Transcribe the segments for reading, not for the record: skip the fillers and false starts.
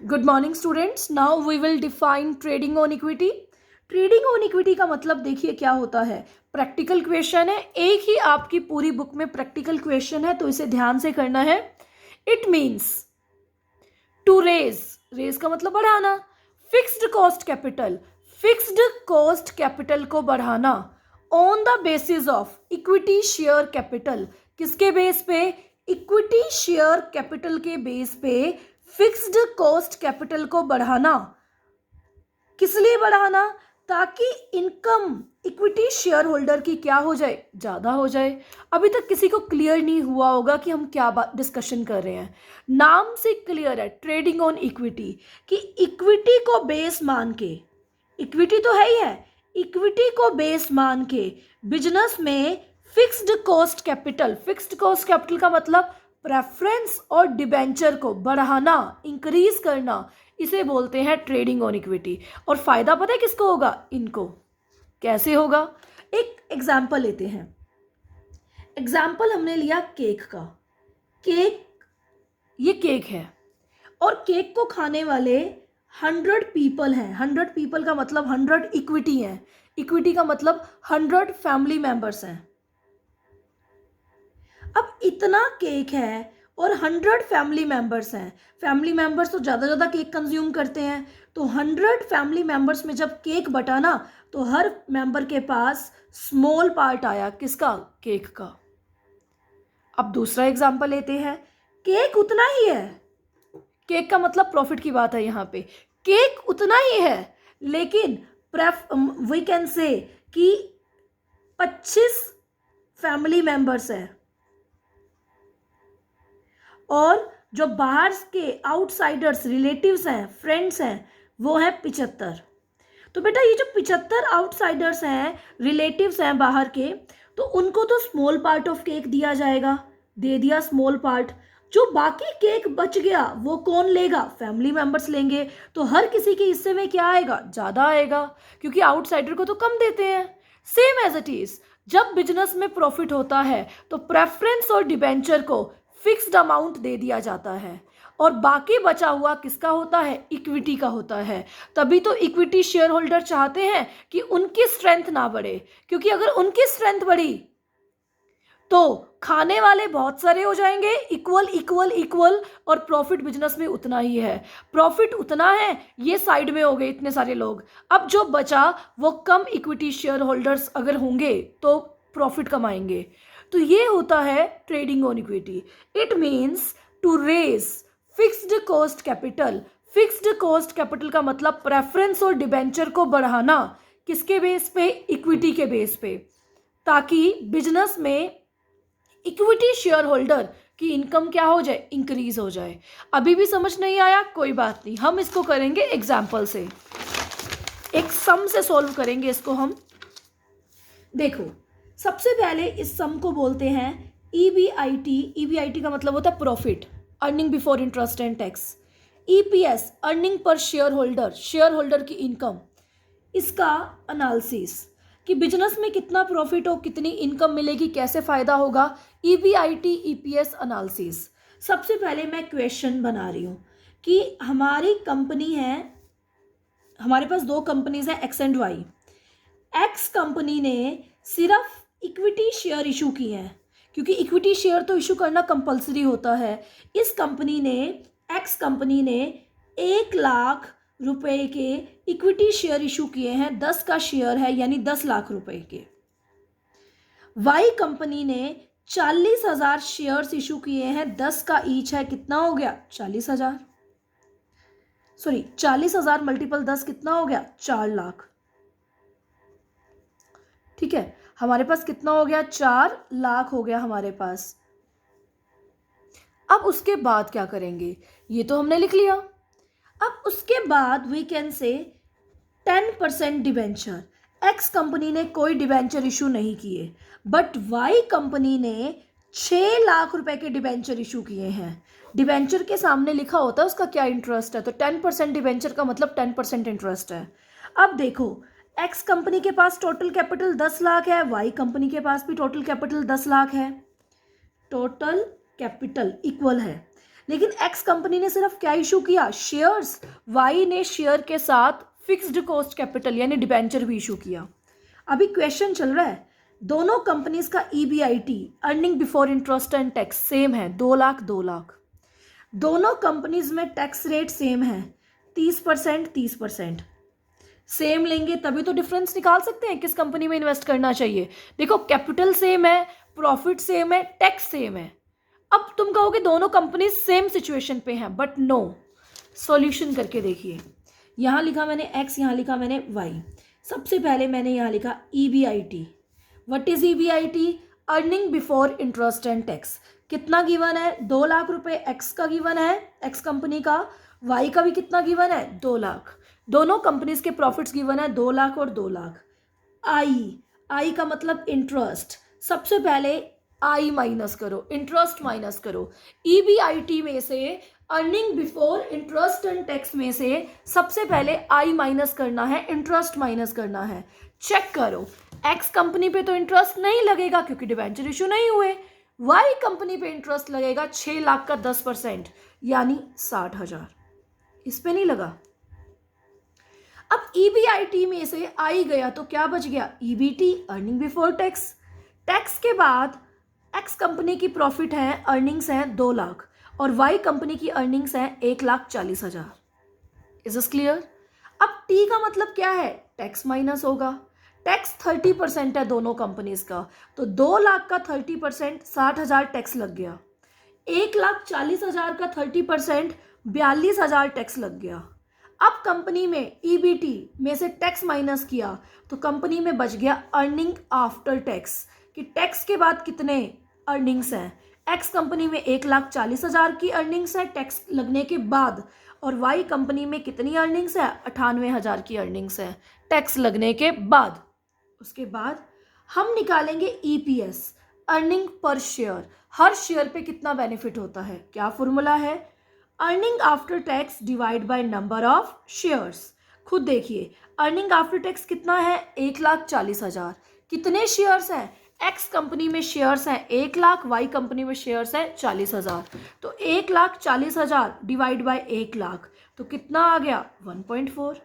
Good morning students. Now we will define trading on equity. Trading on equity का मतलब देखिए क्या होता है। प्रैक्टिकल क्वेश्चन है, एक ही आपकी पूरी बुक में प्रैक्टिकल क्वेश्चन है, तो इसे ध्यान से करना है। It means to raise, raise का मतलब बढ़ाना। Fixed cost capital, fixed cost capital को बढ़ाना on the basis of equity share capital. किसके बेस पे? इक्विटी शेयर कैपिटल के बेस पे फिक्स्ड कॉस्ट कैपिटल को बढ़ाना। किस लिए बढ़ाना? ताकि इनकम इक्विटी शेयर होल्डर की क्या हो जाए? ज़्यादा हो जाए। अभी तक किसी को क्लियर नहीं हुआ होगा कि हम क्या बात डिस्कशन कर रहे हैं। नाम से क्लियर है, ट्रेडिंग ऑन इक्विटी, कि इक्विटी को बेस मान के, इक्विटी तो है ही है, इक्विटी को बेस मान के बिजनेस में fixed cost capital, fixed cost capital का मतलब प्रेफरेंस और डिबेंचर को बढ़ाना, इंक्रीज करना, इसे बोलते हैं ट्रेडिंग ऑन इक्विटी। और फायदा पता है किसको होगा? इनको। कैसे होगा? एक एग्जाम्पल लेते हैं। एग्जाम्पल हमने लिया केक का। केक, ये केक है और केक को खाने वाले 100 पीपल हैं। 100 पीपल का मतलब 100 इक्विटी है। इक्विटी का मतलब 100 फैमिली मेंबर्स हैं। अब इतना केक है और 100 फैमिली मेंबर्स हैं। फैमिली मेंबर्स तो ज़्यादा केक कंज्यूम करते हैं, तो 100 फैमिली मेंबर्स में जब केक बटा ना, तो हर मेंबर के पास स्मॉल पार्ट आया। किसका? केक का। अब दूसरा एग्जांपल लेते हैं। केक उतना ही है, केक का मतलब प्रॉफिट की बात है यहाँ पे। केक उतना ही है, लेकिन वी कैन से कि 25 फैमिली मेंबर्स हैं और जो बाहर के आउटसाइडर्स, रिलेटिव्स हैं, फ्रेंड्स हैं, वो है 75। तो बेटा ये जो 75 आउटसाइडर्स हैं, रिलेटिव्स हैं बाहर के, तो उनको तो स्मॉल पार्ट ऑफ केक दिया जाएगा, दे दिया स्मॉल पार्ट। जो बाकी केक बच गया वो कौन लेगा? फैमिली मेंबर्स लेंगे। तो हर किसी के हिस्से में क्या आएगा? ज़्यादा आएगा, क्योंकि आउटसाइडर को तो कम देते हैं। सेम एज इट इज, जब बिजनेस में प्रॉफिट होता है तो प्रेफरेंस और डिबेंचर को फिक्स्ड अमाउंट दे दिया जाता है और बाकी बचा हुआ किसका होता है? इक्विटी का होता है। तभी तो इक्विटी शेयर होल्डर चाहते हैं कि उनकी स्ट्रेंथ ना बढ़े, क्योंकि अगर उनकी स्ट्रेंथ बढ़ी तो खाने वाले बहुत सारे हो जाएंगे, इक्वल इक्वल इक्वल, और प्रॉफिट बिजनेस में उतना ही है। प्रॉफिट उतना है, ये साइड में हो गए इतने सारे लोग। अब जो बचा वो कम इक्विटी शेयर होल्डर्स अगर होंगे तो प्रॉफिट कमाएंगे। तो ये होता है trading on equity. It means to raise fixed cost capital. Fixed cost capital का मतलब प्रेफरेंस और डिबेंचर को बढ़ाना। किसके बेस पे? इक्विटी के बेस पे, ताकि बिजनेस में इक्विटी शेयर होल्डर की इनकम क्या हो जाए? इंक्रीज हो जाए। अभी भी समझ नहीं आया? कोई बात नहीं, हम इसको करेंगे एग्जाम्पल से, एक सम से सॉल्व करेंगे इसको हम। देखो, सबसे पहले इस सम को बोलते हैं ईबीआईटी। ईबीआईटी का मतलब होता है profit, earning before interest and tax. EPS, earning per share holder, share holder की इनकम। इसका एनालिसिस कि बिजनेस में कितना प्रॉफिट हो, कितनी इनकम मिलेगी, कैसे फायदा होगा। EBIT EPS analysis. सबसे पहले मैं क्वेश्चन बना रही हूँ कि हमारी कंपनी है, हमारे पास दो कंपनीज हैं, X and Y. X company ने सिर्फ इक्विटी शेयर इशू किए हैं, क्योंकि इक्विटी शेयर तो इशू करना कंपलसरी होता है। इस कंपनी ने, एक्स कंपनी ने 1 लाख रुपए के इक्विटी शेयर इशू किए हैं। 10 का शेयर है यानी 10 लाख रुपए के। वाई कंपनी ने 40,000 शेयर्स इशू किए हैं। 10 का ईच है, कितना हो गया? 40,000। सॉरी, 40,000 मल्टीपल 10 कितना हो गया? 4 लाख। ठीक है, हमारे पास कितना हो गया? 4 लाख हो गया हमारे पास। अब उसके बाद क्या करेंगे? ये तो हमने लिख लिया। अब उसके बाद we can say 10% debenture. X company ने कोई डिबेंचर इशू नहीं किए, बट वाई कंपनी ने 6 लाख रुपए के डिबेंचर इशू किए हैं। डिबेंचर के सामने लिखा होता है उसका क्या इंटरेस्ट है, तो 10% डिबेंचर का मतलब 10% इंटरेस्ट है। अब देखो, एक्स कंपनी के पास टोटल कैपिटल 10 लाख है, वाई कंपनी के पास भी टोटल कैपिटल 10 लाख है। टोटल कैपिटल इक्वल है, लेकिन एक्स कंपनी ने सिर्फ क्या इशू किया, शेयर्स, वाई ने शेयर के साथ फिक्स्ड कॉस्ट कैपिटल यानी डिबेंचर भी इशू किया। अभी क्वेश्चन चल रहा है, दोनों कंपनीज का EBIT earning before interest and tax same है, 2 लाख 2 लाख। दोनों कंपनीज में टैक्स रेट सेम है, 30% 30%। सेम लेंगे तभी तो डिफरेंस निकाल सकते हैं किस कंपनी में इन्वेस्ट करना चाहिए। देखो कैपिटल सेम है, प्रॉफिट सेम है, टैक्स सेम है। अब तुम कहोगे दोनों कंपनी सेम सिचुएशन पे हैं, बट नो। सॉल्यूशन करके देखिए, यहाँ लिखा मैंने एक्स, यहाँ लिखा मैंने वाई। सबसे पहले मैंने यहाँ लिखा EBIT. What is EBIT? Earning before interest and tax. कितना गिवन है? 2 लाख रुपए एक्स का गिवन है, एक्स कंपनी का। वाई का भी कितना गिवन है? 2 लाख। दोनों कंपनीज के प्रॉफिट्स गिवन है 2 लाख और 2 लाख। आई का मतलब इंटरेस्ट। सबसे पहले आई माइनस करो, इंटरेस्ट माइनस करो। ईबीआईटी में से, earning before interest and tax में से सबसे पहले आई माइनस करना है, इंटरेस्ट माइनस करना है। चेक करो, एक्स कंपनी पे तो इंटरेस्ट नहीं लगेगा क्योंकि डिबेंचर इशू नहीं हुए। वाई कंपनी पे इंटरेस्ट लगेगा 6 लाख का 10% यानी 60,000। इस पे नहीं लगा। अब ईबीआईटी में से आई गया तो क्या बच गया? EBT, earning before tax. Tax के बाद एक्स कंपनी की प्रॉफिट है, अर्निंग्स हैं 2 लाख और वाई कंपनी की अर्निंग्स हैं 1,40,000। Is this clear? अब टी का मतलब क्या है? टैक्स माइनस होगा। टैक्स 30% है दोनों कंपनीज का, तो 2 लाख का 30% 60,000 टैक्स लग गया। 1,40,000 का 30% 42,000 टैक्स लग गया। अब कंपनी में ईबीटी में से टैक्स माइनस किया तो कंपनी में बच गया अर्निंग आफ्टर टैक्स, कि टैक्स के बाद कितने अर्निंग्स हैं। एक्स कंपनी में 1,40,000 की अर्निंग्स है टैक्स लगने के बाद, और वाई कंपनी में कितनी अर्निंग्स है? 98,000 की अर्निंग्स है टैक्स लगने के बाद। उसके बाद हम निकालेंगे ईपीएस, अर्निंग पर शेयर। हर शेयर पे कितना बेनिफिट होता है? क्या फॉर्मूला है? Earning after tax divide by number of shares. खुद देखिए, अर्निंग आफ्टर टैक्स कितना है? 1,40,000। कितने शेयर्स हैं? एक्स कंपनी में शेयर्स हैं 1 लाख, वाई कंपनी में शेयर्स हैं 40,000। तो 1,40,000 डिवाइड बाय 1 लाख तो कितना आ गया? 1.4।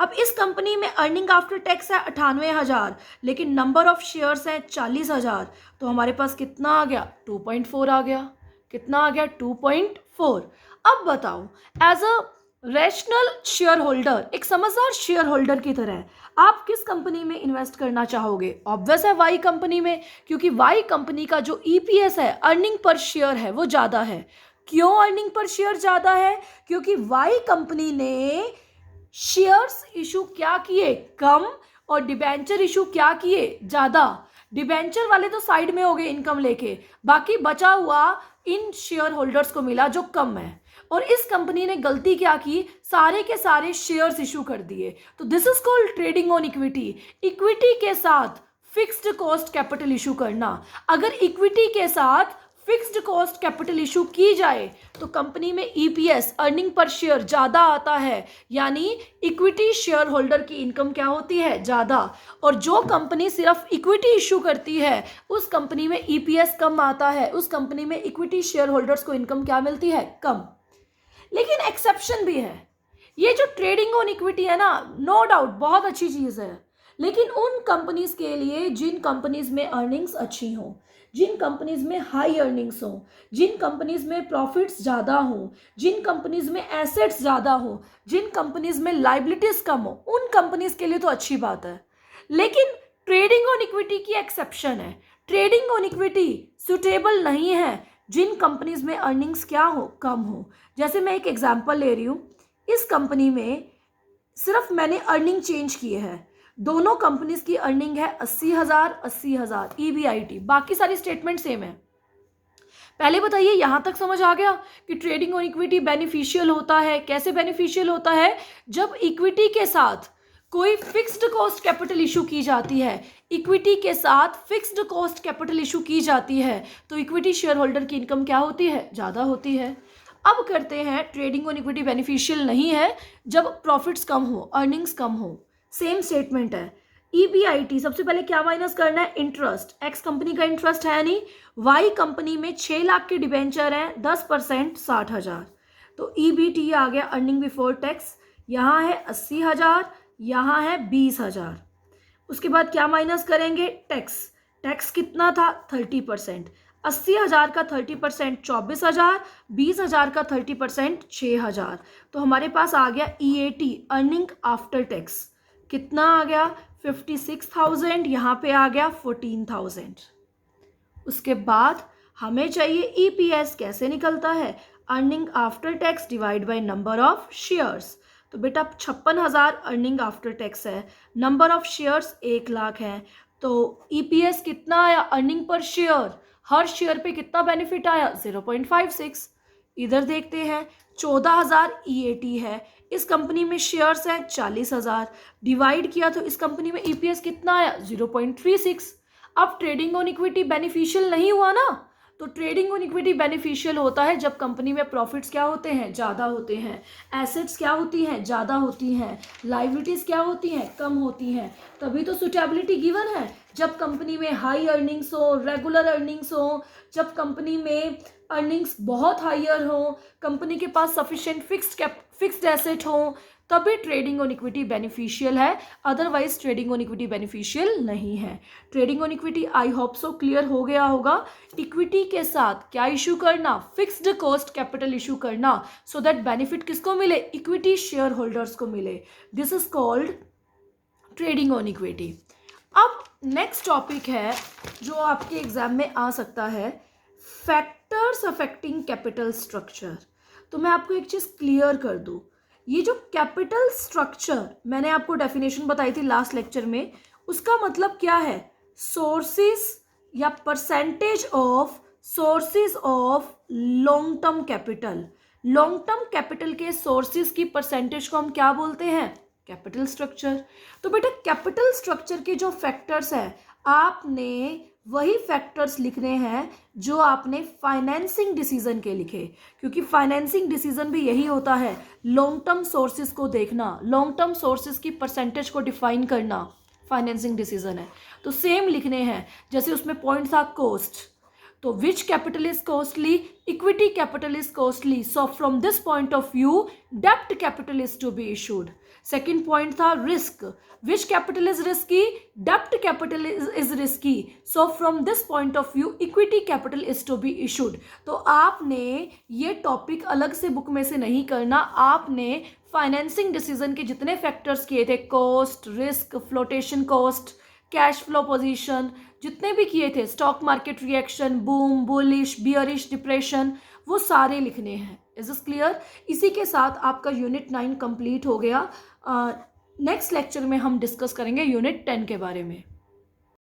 अब इस कंपनी में अर्निंग आफ्टर टैक्स है 98,000, लेकिन नंबर ऑफ शेयर्स हैं 40,000, तो हमारे पास कितना आ गया? 2.4 आ गया। कितना आ गया? 2.4। अब बताओ, as a rational share holder, एक समझदार शेयर होल्डर की तरह आप किस कंपनी में इन्वेस्ट करना चाहोगे? ऑब्वियस है वाई कंपनी में, क्योंकि वाई कंपनी का जो ईपीएस है, अर्निंग पर शेयर है, वो ज़्यादा है। क्यों अर्निंग पर शेयर ज़्यादा है? क्योंकि वाई कंपनी ने शेयर्स इशू क्या किए? कम, और डिबेंचर इशू क्या किए? ज़्यादा। डिबेंचर वाले तो साइड में हो गए इनकम लेके, बाकी बचा हुआ इन शेयर होल्डर्स को मिला जो कम है। और इस कंपनी ने गलती क्या की? सारे के सारे शेयर्स इशू कर दिए। तो this is called trading on equity. Equity के साथ फिक्स्ड कॉस्ट कैपिटल इशू करना। अगर इक्विटी के साथ फिक्स्ड कॉस्ट कैपिटल इशू की जाए तो कंपनी में ईपीएस, अर्निंग पर शेयर ज़्यादा आता है, यानी इक्विटी शेयर होल्डर की इनकम क्या होती है? ज़्यादा। और जो कंपनी सिर्फ इक्विटी इशू करती है उस कंपनी में ईपीएस कम आता है, उस कंपनी में इक्विटी शेयर होल्डर्स को इनकम क्या मिलती है? कम। लेकिन एक्सेप्शन भी है। ये जो ट्रेडिंग ऑन इक्विटी है ना, नो डाउट बहुत अच्छी चीज़ है, लेकिन उन कंपनीज के लिए जिन कंपनीज में अर्निंग्स अच्छी हों, जिन कंपनीज में हाई अर्निंग्स हों, जिन कंपनीज में प्रॉफिट्स ज़्यादा हों, जिन कंपनीज में एसेट्स ज़्यादा हों, जिन कंपनीज में लाइबिलिटीज़ कम हो, उन कंपनीज के लिए तो अच्छी बात है। लेकिन ट्रेडिंग ऑन इक्विटी की एक्सेप्शन है। ट्रेडिंग ऑन इक्विटी सुटेबल नहीं है जिन कंपनीज में अर्निंग्स क्या हो? कम हो। जैसे मैं एक एग्जांपल ले रही हूँ, इस कंपनी में सिर्फ मैंने अर्निंग चेंज किए हैं, दोनों कंपनीज की अर्निंग है 80,000 ईबीआईटी, बाकी सारी स्टेटमेंट सेम है। पहले बताइए, यहां तक समझ आ गया कि ट्रेडिंग ऑन इक्विटी बेनिफिशियल होता है? कैसे बेनिफिशियल होता है? जब इक्विटी के साथ कोई फिक्स्ड कॉस्ट कैपिटल इशू की जाती है, इक्विटी के साथ फिक्स्ड कॉस्ट कैपिटल इशू की जाती है तो इक्विटी शेयर होल्डर की इनकम क्या होती है? ज़्यादा होती है। अब करते हैं, ट्रेडिंग ऑन इक्विटी बेनिफिशियल नहीं है जब प्रॉफिट्स कम हो, अर्निंग्स कम हो। सेम स्टेटमेंट है, EBIT सबसे पहले क्या माइनस करना है, इंटरेस्ट। एक्स कंपनी का इंटरेस्ट है नहीं, वाई कंपनी में 6 लाख के डिबेंचर हैं, 10% 60,000, तो EBT आ गया अर्निंग बिफोर टैक्स, यहाँ है 80,000, यहाँ है 20,000। उसके बाद क्या माइनस करेंगे, टैक्स। टैक्स कितना था, 30%। 80,000 का 30% 24,000, 20,000 का 30% 6,000, तो हमारे पास आ गया EAT अर्निंग आफ्टर टैक्स, कितना आ गया 56,000, यहाँ पे आ गया 14,000। उसके बाद हमें चाहिए EPS, कैसे निकलता है, earning after tax divide by number of shares. तो बेटा 56,000 अर्निंग आफ्टर टैक्स है, नंबर ऑफ शेयर्स 1 लाख है, तो EPS कितना आया, अर्निंग पर शेयर, हर शेयर पे कितना बेनिफिट आया, 0.56। इधर देखते हैं 14,000 EAT है, इस कंपनी में शेयर्स है 40,000, डिवाइड किया तो इस कंपनी में EPS कितना आया, 0.36। अब ट्रेडिंग ऑन इक्विटी बेनिफिशियल नहीं हुआ ना, तो ट्रेडिंग ऑन इक्विटी बेनिफिशियल होता है जब कंपनी में प्रॉफिट्स क्या होते हैं, ज़्यादा होते हैं, एसेट्स क्या होती हैं, ज़्यादा होती हैं, लाइबिलिटीज़ क्या होती हैं, कम होती हैं, तभी तो सुटेबिलिटी गिवन है। जब कंपनी में हाई अर्निंग्स हो, रेगुलर अर्निंग्स हो, जब कंपनी में अर्निंग्स बहुत हायर हो, कंपनी के पास सफिशिएंट फिक्स्ड एसेट हो, तभी ट्रेडिंग ऑन इक्विटी बेनिफिशियल है, otherwise trading on equity beneficial नहीं है। Trading on equity I hope so clear हो गया होगा। इक्विटी के साथ क्या इशू करना, फिक्स्ड कॉस्ट कैपिटल इशू करना, सो दैट बेनिफिट किसको मिले, इक्विटी शेयर होल्डर्स को मिले। This is called trading on equity. अब नेक्स्ट टॉपिक है जो आपके एग्जाम में आ सकता है, फैक्टर्स अफेक्टिंग कैपिटल स्ट्रक्चर। तो मैं आपको एक चीज़ क्लियर कर दूं, ये जो कैपिटल स्ट्रक्चर मैंने आपको डेफिनेशन बताई थी लास्ट लेक्चर में, उसका मतलब क्या है, सोर्सेस या percentage of sources of long term capital. Long term capital के सोर्सेस की परसेंटेज को हम क्या बोलते हैं, कैपिटल स्ट्रक्चर। तो बेटा कैपिटल स्ट्रक्चर के जो फैक्टर्स हैं, आपने वही फैक्टर्स लिखने हैं जो आपने फाइनेंसिंग डिसीजन के लिखे, क्योंकि फाइनेंसिंग डिसीजन भी यही होता है, लॉन्ग टर्म सोर्सेज को देखना, लॉन्ग टर्म सोर्सेज की परसेंटेज को डिफाइन करना फाइनेंसिंग डिसीजन है। तो सेम लिखने हैं, जैसे उसमें पॉइंट था कॉस्ट, तो which capital is costly, equity capital is costly, so from this point of view डेब्ट capital is to be issued. Second point था risk, which capital is risky, डेब्ट capital is risky, so from this point of view equity capital is to be issued. तो आपने ये topic अलग से book में से नहीं करना, आपने फाइनेंसिंग डिसीजन के जितने फैक्टर्स किए थे, cost, risk, flotation cost, cash flow position, जितने भी किए थे, stock market reaction, boom, bullish, bearish, depression, वो सारे लिखने हैं। Is this clear? इसी के साथ आपका यूनिट 9 कंप्लीट हो गया। नेक्स्ट लेक्चर में हम डिस्कस करेंगे यूनिट 10 के बारे में।